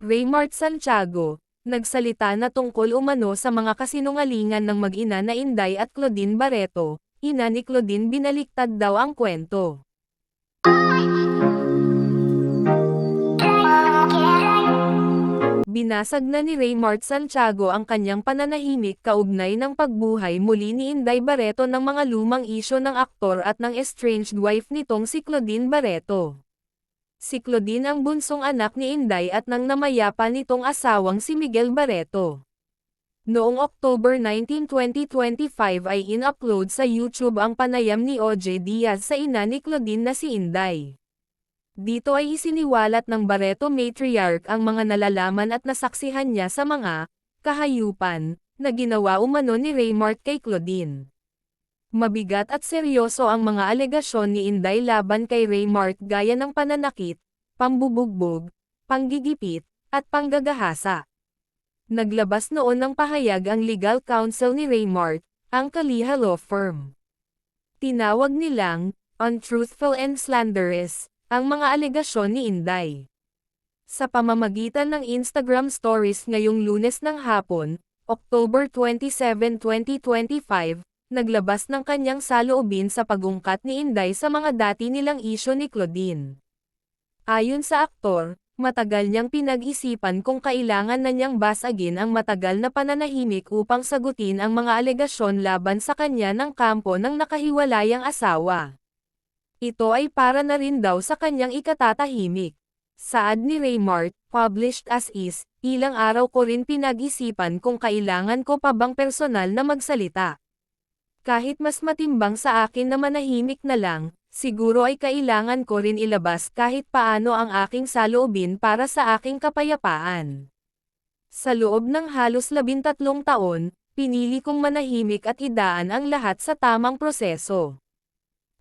Raymart Santiago, nagsalita na tungkol umano sa mga kasinungalingan ng mag-ina na Inday at Claudine Barreto. Ina ni Claudine binaliktad daw ang kwento. Binasag na ni Raymart Santiago ang kanyang pananahimik kaugnay ng pagbuhay muli ni Inday Barreto ng mga lumang isyo ng aktor at ng estranged wife nitong si Claudine Barreto. Si Claudine ang bunsong anak ni Inday at nang namayapa nitong asawang si Miguel Barreto. Noong October 19, 2025 ay in-upload sa YouTube ang panayam ni OJ Diaz sa ina ni Claudine na si Inday. Dito ay isiniwalat ng Barreto matriarch ang mga nalalaman at nasaksihan niya sa mga kahayupan na ginawa umano ni Raymart kay Claudine. Mabigat at seryoso ang mga alegasyon ni Inday laban kay Raymart gaya ng pananakit, pambubugbog, panggigipit, at panggagahasa. Naglabas noon ng pahayag ang legal counsel ni Raymart, ang Kaliha Law Firm. Tinawag nilang untruthful and slanderous ang mga alegasyon ni Inday. Sa pamamagitan ng Instagram stories ngayong Lunes ng hapon, October 27, 2025, naglabas ng kanyang saloobin sa pag-ungkat ni Inday sa mga dati nilang isyo ni Claudine. Ayon sa aktor, matagal niyang pinag-isipan kung kailangan na niyang basagin ang matagal na pananahimik upang sagutin ang mga alegasyon laban sa kanya ng kampo ng nakahiwalayang asawa. Ito ay para na rin daw sa kanyang ikatatahimik. Saad ni Raymart, published as is, ilang araw ko rin pinag-isipan kung kailangan ko pa bang personal na magsalita. Kahit mas matimbang sa akin na manahimik na lang, siguro ay kailangan ko rin ilabas kahit paano ang aking saloobin para sa aking kapayapaan. Sa loob ng halos 13 taon, pinili kong manahimik at idaan ang lahat sa tamang proseso.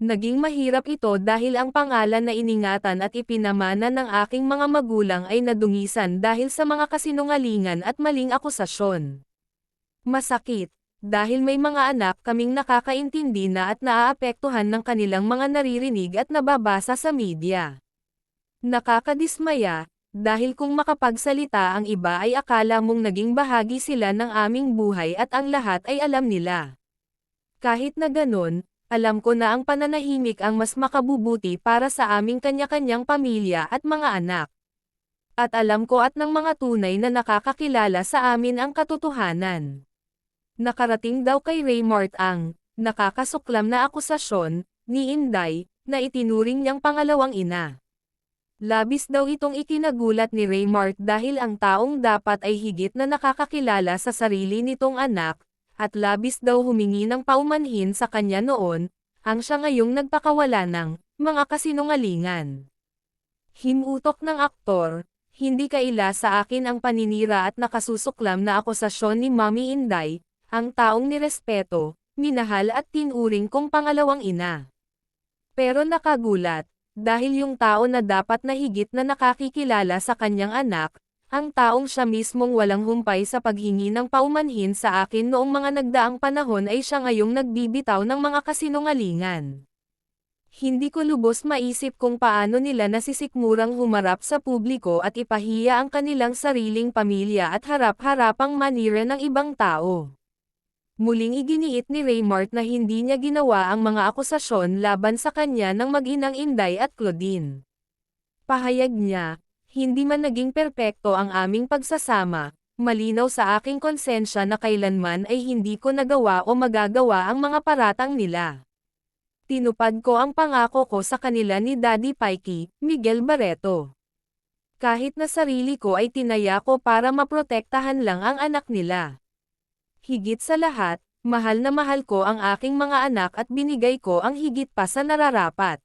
Naging mahirap ito dahil ang pangalan na iningatan at ipinamana ng aking mga magulang ay nadungisan dahil sa mga kasinungalingan at maling akusasyon. Masakit, dahil may mga anak kaming nakakaintindi na at naaapektuhan ng kanilang mga naririnig at nababasa sa media. Nakakadismaya, dahil kung makapagsalita ang iba ay akala mong naging bahagi sila ng aming buhay at ang lahat ay alam nila. Kahit na ganon, alam ko na ang pananahimik ang mas makabubuti para sa aming kanya-kanyang pamilya at mga anak. At alam ko at ng mga tunay na nakakakilala sa amin ang katotohanan. Nakarating daw kay Raymart ang nakakasuklam na akusasyon ni Inday na itinuring niyang pangalawang ina. Labis daw itong ikinagulat ni Raymart dahil ang taong dapat ay higit na nakakakilala sa sarili nitong anak, at labis daw humingi ng paumanhin sa kanya noon, ang siya ngayong nagpakawala ng mga kasinungalingan. Himutok ng aktor, hindi kaila sa akin ang paninira at nakasusuklam na akusasyon ni Mommy Inday, ang taong nirespeto, minahal at tinuring kong pangalawang ina. Pero nakagulat, dahil yung tao na dapat na higit na nakakikilala sa kanyang anak, ang taong siya mismong walang humpay sa paghingi ng paumanhin sa akin noong mga nagdaang panahon ay siya ngayong nagbibitaw ng mga kasinungalingan. Hindi ko lubos maisip kung paano nila nasisikmurang humarap sa publiko at ipahiya ang kanilang sariling pamilya at harap-harapang manira ng ibang tao. Muling iginiit ni Raymart na hindi niya ginawa ang mga akusasyon laban sa kanya ng mag-inang Inday at Claudine. Pahayag niya, hindi man naging perpekto ang aming pagsasama, malinaw sa aking konsensya na kailanman ay hindi ko nagawa o magagawa ang mga paratang nila. Tinupad ko ang pangako ko sa kanila ni Daddy Pikey, Miguel Barreto. Kahit na sarili ko ay tinaya ko para maprotektahan lang ang anak nila. Higit sa lahat, mahal na mahal ko ang aking mga anak at binigay ko ang higit pa sa nararapat.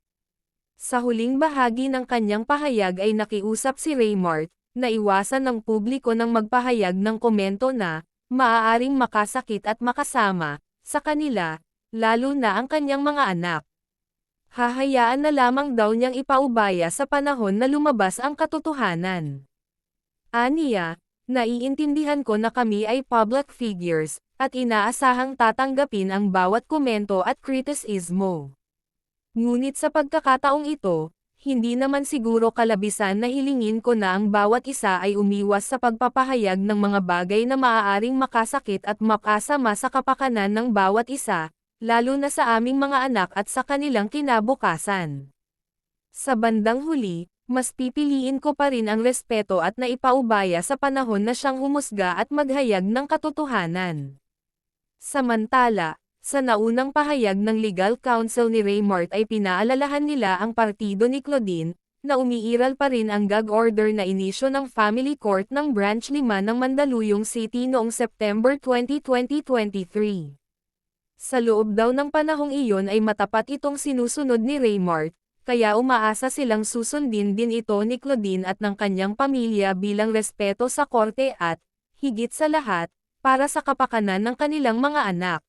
Sa huling bahagi ng kanyang pahayag ay nakiusap si Raymart, na iwasan ng publiko ng magpahayag ng komento na, maaaring makasakit at makasama, sa kanila, lalo na ang kanyang mga anak. Hahayaan na lamang daw niyang ipaubaya sa panahon na lumabas ang katotohanan. Aniya, naiintindihan ko na kami ay public figures, at inaasahang tatanggapin ang bawat komento at kritisismo. Ngunit sa pagkakataong ito, hindi naman siguro kalabisan na hilingin ko na ang bawat isa ay umiwas sa pagpapahayag ng mga bagay na maaaring makasakit at makasama sa kapakanan ng bawat isa, lalo na sa aming mga anak at sa kanilang kinabukasan. Sa bandang huli, mas pipiliin ko pa rin ang respeto at naipaubaya sa panahon na siyang humusga at maghayag ng katotohanan. Samantala, sa naunang pahayag ng legal counsel ni Raymart ay pinaalalahan nila ang partido ni Claudine, na umiiral pa rin ang gag order na inisyo ng Family Court ng Branch 5 ng Mandaluyong City noong September 20, 2023. Sa loob daw ng panahong iyon ay matapat itong sinusunod ni Raymart, kaya umaasa silang susundin din ito ni Claudine at ng kanyang pamilya bilang respeto sa korte at, higit sa lahat, para sa kapakanan ng kanilang mga anak.